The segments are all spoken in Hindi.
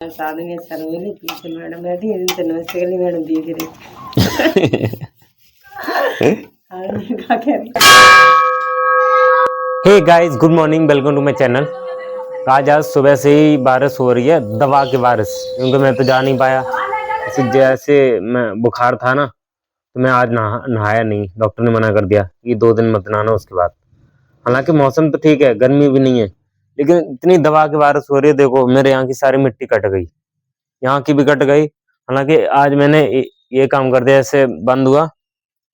साधने शर्मिली पीछे मैडम बैठी इनसे नमस्ते कर ली मैडम देख रही हे guys, good morning, welcome to my channel. आज सुबह से ही बारिश हो रही है, दवा की बारिश। क्योंकि मैं तो जा नहीं पाया, जैसे मैं बुखार था ना, तो मैं आज नहाया नहीं। डॉक्टर ने मना कर दिया कि 2 दिन मत नहाना उसके बाद। हालांकि मौसम तो ठीक है, गर्मी भी नहीं है, लेकिन इतनी दवा की बारिश हो रही है। देखो मेरे यहाँ की सारी मिट्टी कट गई, यहाँ की भी कट गई। हालांकि आज मैंने ये काम कर दिया, ऐसे बंद हुआ,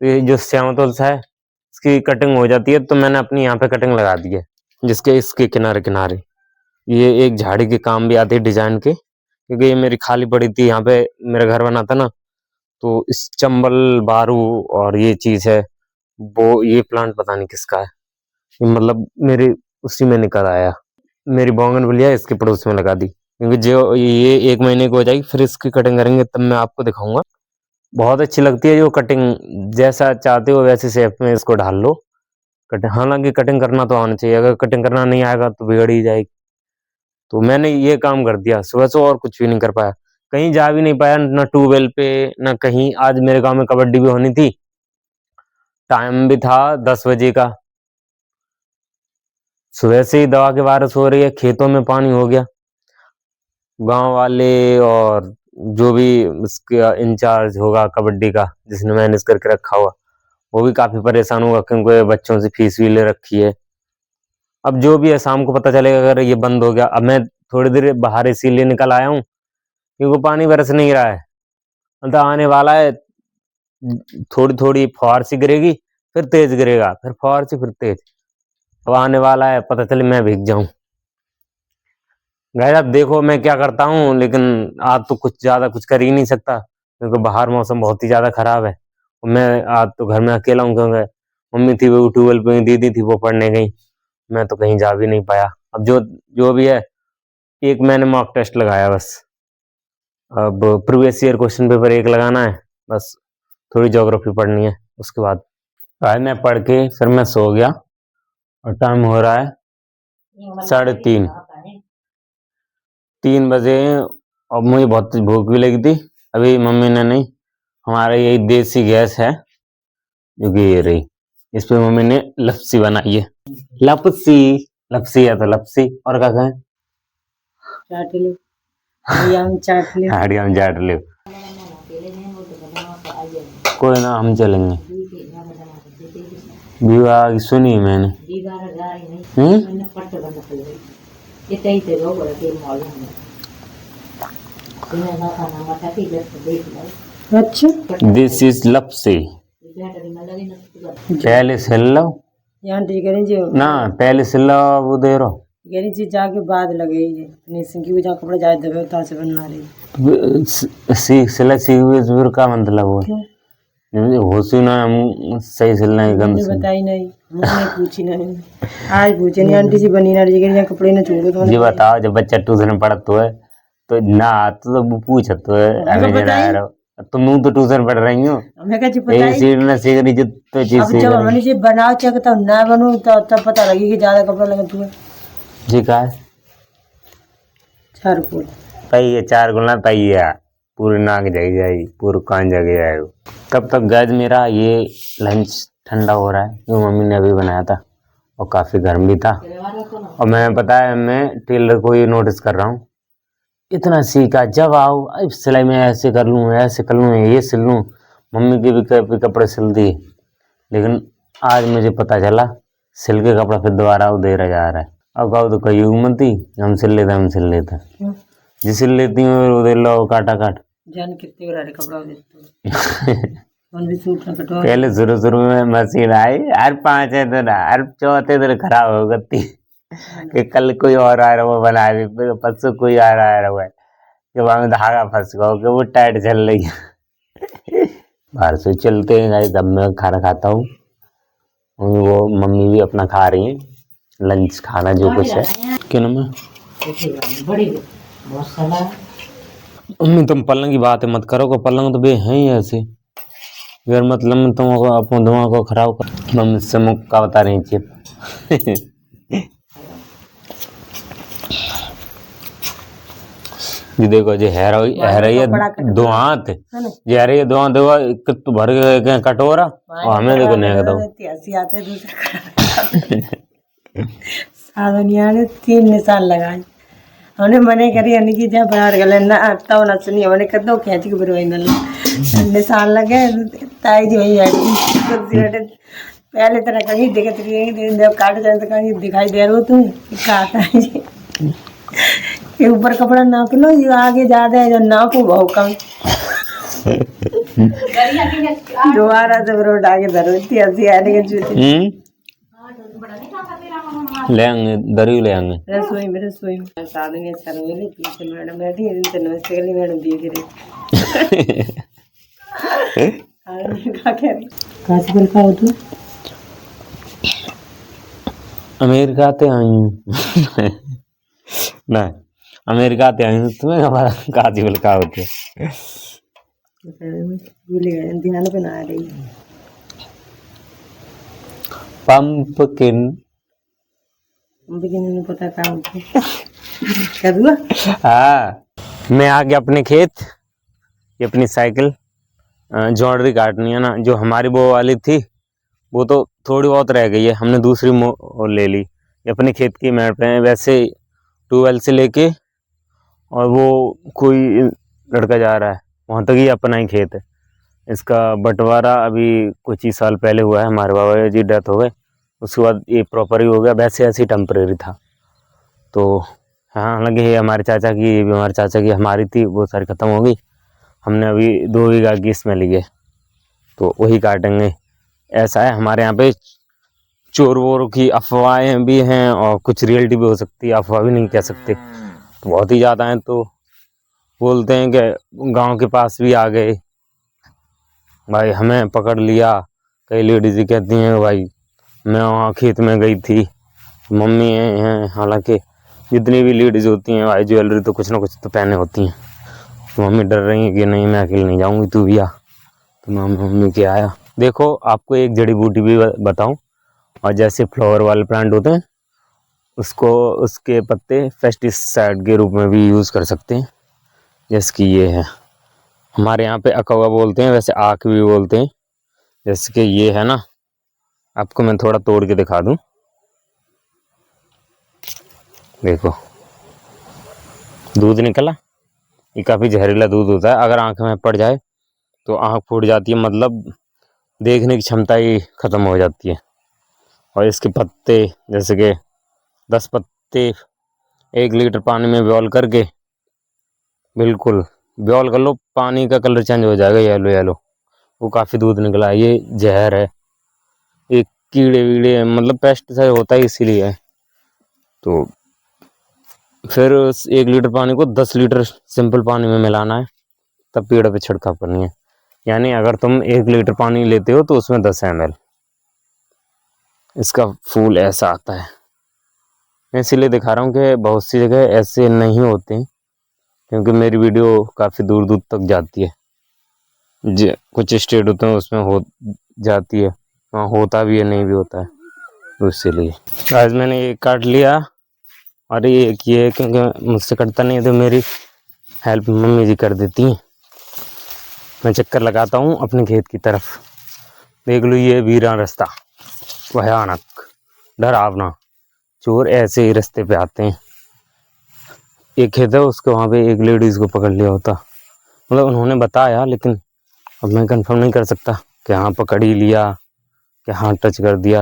ये जो श्यामतोल सा है इसकी कटिंग हो जाती है, तो मैंने अपनी यहाँ पे कटिंग लगा दी है, जिसके इसके किनारे किनारे ये एक झाड़ी के काम भी आती है डिजाइन के। क्योंकि ये मेरी खाली पड़ी थी, यहाँ पे मेरा घर बना था ना, तो इस चंबल बारू और ये चीज है, वो ये प्लांट पता नहीं किसका है, ये मतलब मेरी उसी में निकल आया। मेरी बोगनविलिया इसके पड़ोस में लगा दी। क्योंकि जो ये 1 महीने की हो जाएगी, फिर इसकी कटिंग करेंगे, तब मैं आपको दिखाऊंगा। बहुत अच्छी लगती है जो कटिंग, जैसा चाहते हो वैसे शेप में इसको ढाल लो। कटिंग, हालांकि कटिंग करना तो आना चाहिए, अगर कटिंग करना नहीं आएगा तो बिगड़ ही जाएगी। तो मैंने ये काम कर दिया सुबह से, और कुछ भी नहीं कर पाया, कहीं जा भी नहीं पाया, ना ट्यूबवेल पे ना कहीं। आज मेरे गांव में कबड्डी भी होनी थी, टाइम भी था 10 बजे का। सुबह से ही दवा की बारिश हो रही है, खेतों में पानी हो गया। गांव वाले और जो भी इसका इंचार्ज होगा कबड्डी का, जिसने मैनेज करके रखा हुआ, वो भी काफी परेशान होगा, क्योंकि बच्चों से फीस भी ले रखी है। अब जो भी है शाम को पता चलेगा अगर ये बंद हो गया। अब मैं थोड़ी देर बाहर इसीलिए निकल आया हूँ क्योंकि पानी बरस नहीं रहा है, मतलब आने वाला है। थोड़ी थोड़ी फुहार सी गिरेगी, फिर तेज गिरेगा, फिर फुहार सी, फिर तेज। अब आने वाला है, पता चले मैं भीग जाऊं। गाइस अब देखो मैं क्या करता हूँ, लेकिन आज तो कुछ ज्यादा कुछ कर ही नहीं सकता, क्योंकि बाहर मौसम बहुत ही ज्यादा खराब है। और मैं आज तो घर में अकेला हूँ, क्योंकि मम्मी थी वो ट्यूबवेल पे, दीदी थी वो पढ़ने गई, मैं तो कहीं जा भी नहीं पाया। अब जो जो भी है, एक मैंने मॉक टेस्ट लगाया बस। अब प्रीवियस ईयर क्वेश्चन पेपर एक लगाना है बस, थोड़ी ज्योग्राफी पढ़नी है उसके बाद। आज मैं पढ़ के फिर मैं सो गया, और टाइम हो रहा है 3:30, 3 बजे। और मुझे बहुत भूख भी लगी थी। अभी मम्मी ने नहीं, हमारा यही देसी गैस है जो कि ये रही, इस पे मम्मी ने लपसी बनाई है। लपसी, लपसी है तो लपसी, और क्या कहें, चाट ले हम चाट ले हाड़ी हम चाट ले। कोई ना, हम चलेंगे। विवाह सुनी मैंने। अच्छा दिस इज लपसी, पहले सिल लो यहाँ ठीक है जी ना, पहले सिल लो, वो दे रहो यानी जी जाके बाद लगे फिनिशिंग की जहाँ कपड़ा जाए दबे उतार से बनना रही सिला सीख हुए का मतलब हो होशी ना, हम सही सिलना है गम से बताई नहीं, मुझे पूछी नहीं, आज पूछे नहीं आंटी जी बनी ना जी यहाँ कपड़े ना छोड़ो तो जी। बताओ जब बच्चा ट्यूशन पढ़तो है तो ना तो पूछ तो है, अभी जरा रहो तुम तो ट्यूशन पढ़ रही हो, हमें क्या पता है सीख ना सीख रही जो तो चीज अब जब हमने जी बनाओ चेक तब ना बनू तो तब पता लगी कि ज्यादा कपड़ा लगा तू जी का 4 फुट पही 4 गुना पही है, पूरी नाक जग जाएगी, पूरी कान जग जाएगा। तब तक गैस मेरा ये लंच ठंडा हो रहा है, जो मम्मी ने अभी बनाया था, और काफी गर्म भी था। और मैं पता है मैं टेलर को ये नोटिस कर रहा हूँ, इतना सीखा, जब आओ अब सिलाई में ऐसे कर लूँ, ऐसे कर लूँ, ये सिल लूँ। मम्मी के भी कपड़े सिल दिए, लेकिन आज मुझे पता चला सिल के कपड़ा फिर दोबारा वो दे रहा जा रहा है। अब कहो तो कही मत ही, हम सिल लेते जी, सिल लेती हूँ, वो दे लो काटा काट जान कितने बड़ा कपड़ा देते कौन भी सूट ना कटवा। पहले शुरू में मशीन आई, हर 5 है तो ना, हर 4थे दिन खराब हो गई कि कल कोई और आ रहा वो बना रही, परसों कोई आ रहा है कि वहां धागा फंस गया, कि वो टाइट चल रही है। बाहर से चलते हैं गाइस, तब मैं खाना खाता हूँ, वो मम्मी भी अपना खा रही है लंच खाना जो कुछ है। क्या नाम है मम्मी, तुम पलंग की बात मत करो, को पलंग तो बे है ही ऐसे, अगर मतलब तुम अपने दिमाग को खराब कर। मम्मी से मुक्का बता रही चिप जी देखो जी है रही है दो हाथ जी आ रही है दो हाथ देखो कितु भर के कटोरा और हमें देखो नहीं दो हंसी आते दूसरा साधनिया ने 3 निशान लगाए हमने मने करी यानी कि जब बाहर गले ना आता ना सुनी हमने कदो खेच के बरवाई ना निशान लगे ताई जी वही है पहले तरह कहीं दिखत रही जब काट जाए तो कहीं दिखाई दे रहा तुम काटा है जी ये ऊपर कपड़ा नाप लो ये आगे ज्यादा है जो नापो बहुत कम दोबारा जब रोड आगे धरो इतनी हंसी आ रही है जूते ले आएंगे दरी ले आएंगे रसोई में साधन शर्मिली पीछे मैडम बैठी इनसे नमस्ते के लिए मैडम देख रही कहाँ से बोल पाओ तू अमेरिका ते आई हूँ ना अमेरिका ते आई हूँ तुम्हें हमारा काजी बोल का होते भूल गए ध्यान पे ना आ रही पंपकिन नहीं पता क्या होता कदुआ हाँ मैं आ गया अपने खेत ये अपनी साइकिल जॉन्डरी काटनी है ना जो हमारी वो वाली थी वो तो थोड़ी बहुत रह गई है हमने दूसरी ले ली ये अपने खेत की मैट पे है वैसे ट्यूबवेल से लेके और वो कोई लड़का जा रहा है वहाँ तक ही अपना ही खेत है इसका बंटवारा अभी कुछ ही साल पहले हुआ है हमारे बाबा जी डेथ हो गए उसके बाद ये प्रॉपर ही हो गया वैसे ऐसे ही टेम्परेरी था तो हाँ हालांकि ये हमारे चाचा की ये भी हमारे चाचा की हमारी थी वो सारी ख़त्म हो गई हमने अभी 2 बीघा की इसमें ली है तो वही काटेंगे ऐसा है हमारे यहाँ पे चोर वोर की अफवाहें भी हैं और कुछ रियलिटी भी हो सकती है अफवाह भी नहीं कह सकते तो बहुत ही ज़्यादा हैं तो बोलते हैं कि गांव के पास भी आ गए भाई हमें पकड़ लिया कई लेडीज कहती हैं भाई मैं वहाँ खेत में गई थी मम्मी हैं हालांकि जितनी भी लेडीज होती हैं भाई ज्वेलरी तो कुछ ना कुछ तो पहने होती हैं तो मम्मी डर रही है कि नहीं मैं अकेले नहीं जाऊँगी तू भी आ तो मैं मम्मी के आया देखो आपको एक जड़ी बूटी भी बताऊं और जैसे फ्लावर वाले प्लांट होते हैं उसको उसके पत्ते पेस्टिसाइड के रूप में भी यूज़ कर सकते हैं जैसे कि ये है हमारे यहाँ पे अकवा बोलते हैं वैसे आक भी बोलते हैं जैसे कि ये है ना आपको मैं थोड़ा तोड़ के दिखा दूं देखो दूध निकला ये काफ़ी जहरीला दूध होता है अगर आँख में पड़ जाए तो आँख फूट जाती है मतलब देखने की क्षमता ही ख़त्म हो जाती है और इसके पत्ते जैसे कि 10 पत्ते 1 लीटर पानी में बॉयल करके बिल्कुल बॉयल कर लो पानी का कलर चेंज हो जाएगा येलो येलो वो काफ़ी दूध निकला है ये जहर है ये कीड़े वीड़े मतलब पेस्टिसाइड होता है इसीलिए तो फिर 1 लीटर पानी को 10 लीटर सिंपल पानी में मिलाना है तब पेड़ पे छिड़काव करनी है यानी अगर तुम 1 लीटर पानी लेते हो तो उसमें 10 ml इसका फूल ऐसा आता है मैं इसीलिए दिखा रहा हूँ कि बहुत सी जगह ऐसे नहीं होते क्योंकि मेरी वीडियो काफ़ी दूर दूर तक जाती है कुछ स्टेट होते हैं उसमें हो जाती है वहाँ होता भी है नहीं भी होता है तो इसीलिए आज मैंने ये काट लिया और ये किए क्योंकि मुझसे कटता नहीं है तो मेरी हेल्प मम्मी जी कर देती हैं मैं चक्कर लगाता हूँ अपने खेत की तरफ देख लो ये वीरान रास्ता भयानक डरावना चोर ऐसे ही रास्ते पे आते हैं एक खेत है उसके वहाँ पे एक लेडीज़ को पकड़ लिया होता मतलब उन्होंने बताया लेकिन अब मैं कंफर्म नहीं कर सकता कि हाँ पकड़ ही लिया कि हाँ टच कर दिया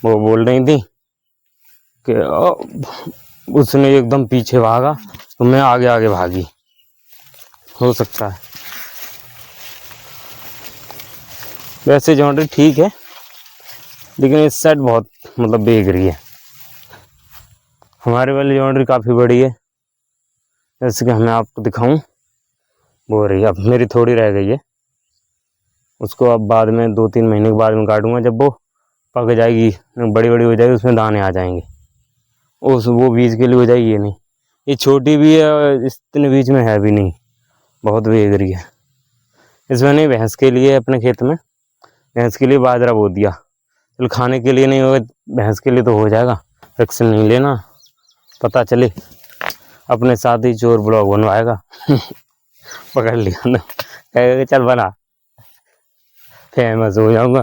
वो बोल रही थी कि उसने एकदम पीछे भागा तो मैं आगे आगे भागी हो सकता है वैसे जॉन्डरी ठीक है लेकिन इस साइड बहुत मतलब बेग रही है हमारे वाली जॉन्डरी काफ़ी बड़ी है जैसे कि मैं आपको दिखाऊं वो रही अब मेरी थोड़ी रह गई है उसको अब बाद में 2-3 महीने के बाद में काटूंगा जब वो पक जाएगी बड़ी बड़ी हो जाएगी उसमें दाने आ जाएंगे वो बीज के लिए हो जाएगी ये नहीं ये छोटी भी है और इतने बीच में है भी नहीं बहुत बेग रही है इसमें नहीं भैंस के लिए अपने खेत में भैंस के लिए बाजरा बो दिया चलो खाने के लिए नहीं होगा भैंस के लिए तो हो जाएगा वैक्सीन नहीं लेना पता चले अपने साथ ही चोर ब्लॉग बनवाएगा। पकड़ लिया ना, कहेगा चल बना, फेमस हो जाऊंगा।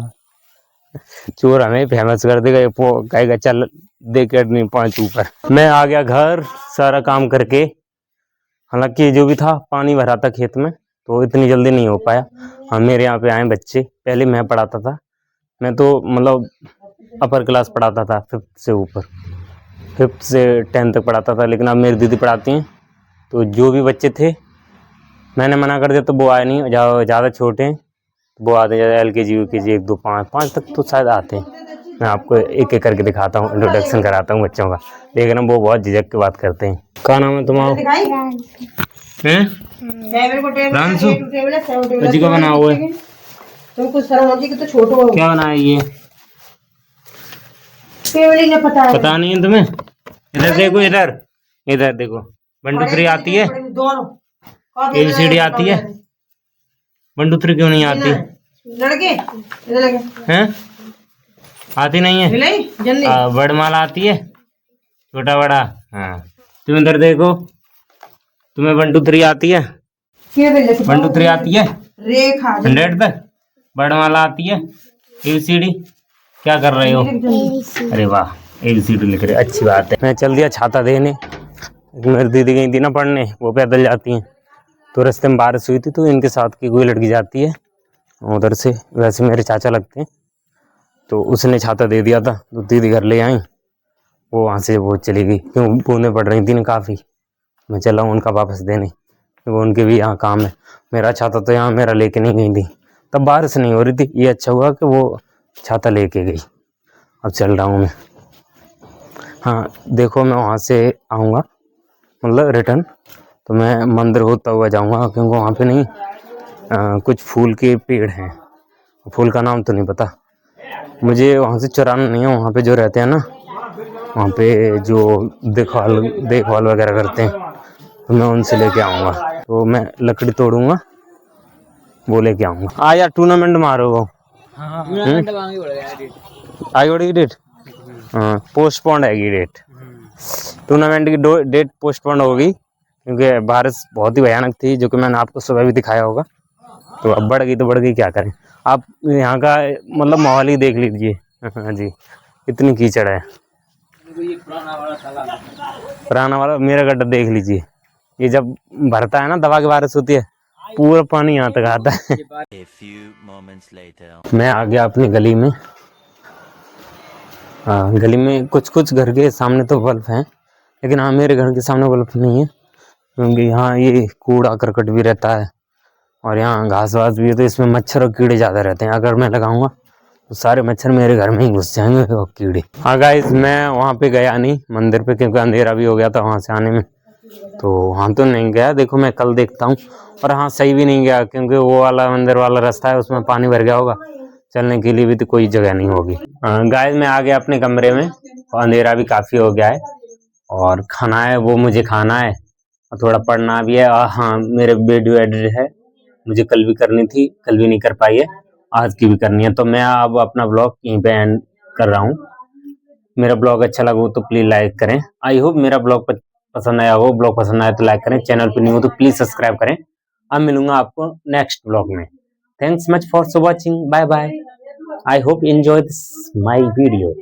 चोर हमें फेमस कर देगा, ये कहेगा चल दे के नहीं 5 ऊपर। मैं आ गया घर सारा काम करके। हालांकि जो भी था पानी भरा था खेत में, तो इतनी जल्दी नहीं हो पाया। हम मेरे यहाँ पे आए बच्चे, पहले मैं पढ़ाता था, मैं तो मतलब अपर क्लास पढ़ाता था, 5th से ऊपर, 5th से 10th तक पढ़ाता था। लेकिन अब मेरी दीदी पढ़ाती हैं, तो जो भी बच्चे थे मैंने मना कर दिया, तो वो आए नहीं। ज़्यादा छोटे हैं वो आते हैं, LKG UKG 1 2 5 तक तो शायद आते हैं। मैं आपको एक एक करके दिखाता हूँ, इंट्रोडक्शन कराता हूँ बच्चों का, लेकिन वो बहुत झिझक की बात करते हैं। क्या नाम है तुम्हारा? रांसू का बना हुआ है। तुम कुछ शर्म की तो छोटो हो। क्या बना है ये? पता नहीं है तुम्हें? इधर देखो, इधर इधर देखो, 1 2 3 आती है, ABCD आती है, 1 2 3 क्यों नहीं आती? लड़के हैं? आती नहीं है? वर्णमाला आती है, छोटा बड़ा? हाँ, तुम इधर देखो, तुम्हें 1 2 3 आती है? 1 2 3 आती है? रेखा 100 तक वर्णमाला आती है? ABCD क्या कर रहे हो? अरे वाह, ABCD लिख रहे, अच्छी बात है। मैं चल दिया छाता देने। मेरी दीदी गई थी ना पढ़ने, वो पैदल जाती हैं, तो रास्ते में बारिश हुई थी, तो इनके साथ की कोई लड़की जाती है उधर से, वैसे मेरे चाचा लगते हैं, तो उसने छाता दे दिया था, तो दीदी घर ले आई। वो वहाँ से वो चली गई, क्यों बूंदें पड़ रही थी ना काफ़ी। मैं चला उनका वापस देने, वो उनके भी यहाँ काम है। मेरा छाता तो यहाँ मेरा लेके नहीं गई थी, तब बारिश नहीं हो रही थी। ये अच्छा हुआ कि वो छाता लेके गई। अब चल रहा हूँ मैं। हाँ देखो, मैं वहाँ से आऊँगा मतलब रिटर्न, तो मैं मंदिर होता हुआ जाऊँगा, क्योंकि वहाँ पे नहीं कुछ फूल के पेड़ हैं, फूल का नाम तो नहीं पता मुझे। वहाँ से चुराना नहीं है, वहाँ पे जो रहते हैं ना, वहाँ पे जो देखभाल वगैरह करते हैं, तो मैं उनसे लेके आऊँगा। तो मैं लकड़ी तोड़ूंगा, वो लेके आऊँगा। आ यार, टूर्नामेंट मारो वो। आगे बढ़ेगी डेट? हाँ, पोस्टपोन्ड है डेट, टूर्नामेंट की डेट पोस्टपोन्ड होगी, क्योंकि बारिश बहुत ही भयानक थी, जो कि मैंने आपको सुबह भी दिखाया होगा। तो अब बढ़ गई तो बढ़ गई, क्या करें। आप यहाँ का मतलब माहौल ही देख लीजिए। हाँ जी, इतनी कीचड़ है। पुराना वाला मेरा गड्ढा देख लीजिए, ये जब भरता है ना, दवा की बारिश होती है, पूरा पानी यहाँ तक आता है। मैं आ गया अपनी गली में। हाँ, गली में कुछ घर के सामने तो बल्ब हैं, लेकिन हाँ मेरे घर के सामने बल्ब नहीं है, क्योंकि यहाँ ये कूड़ा करकट भी रहता है, और यहाँ घास वास भी है, तो इसमें मच्छर और कीड़े ज़्यादा रहते हैं। अगर मैं लगाऊंगा तो सारे मच्छर मेरे घर में ही घुस जाएंगे और कीड़े। हाँ गाइस, मैं वहाँ पे गया नहीं मंदिर पे, क्योंकि अंधेरा भी हो गया था वहाँ से आने में, तो वहाँ तो नहीं गया। देखो मैं कल देखता हूँ। और हाँ, सही भी नहीं गया, क्योंकि वो वाला मंदिर वाला रास्ता है, उसमें पानी भर गया होगा, चलने के लिए भी तो कोई जगह नहीं होगी। गाइस, मैं आ गया अपने कमरे में, अंधेरा भी काफ़ी हो गया है, और खाना है वो मुझे खाना है, और थोड़ा पढ़ना भी है। और हाँ, मेरे वीडियो एडिट है, मुझे कल भी करनी थी, कल भी नहीं कर पाई है, आज की भी करनी है। तो मैं अब अपना ब्लॉग यहीं पे एंड कर रहा हूँ। मेरा ब्लॉग अच्छा लगा हो तो प्लीज़ लाइक करें। आई होप मेरा ब्लॉग पसंद आया हो। ब्लॉग पसंद आया तो लाइक करें, चैनल पर नहीं हो तो प्लीज़ सब्सक्राइब करें। अब मिलूंगा आपको नेक्स्ट ब्लॉग में। Thanks much for watching, bye bye. I hope enjoy this my video.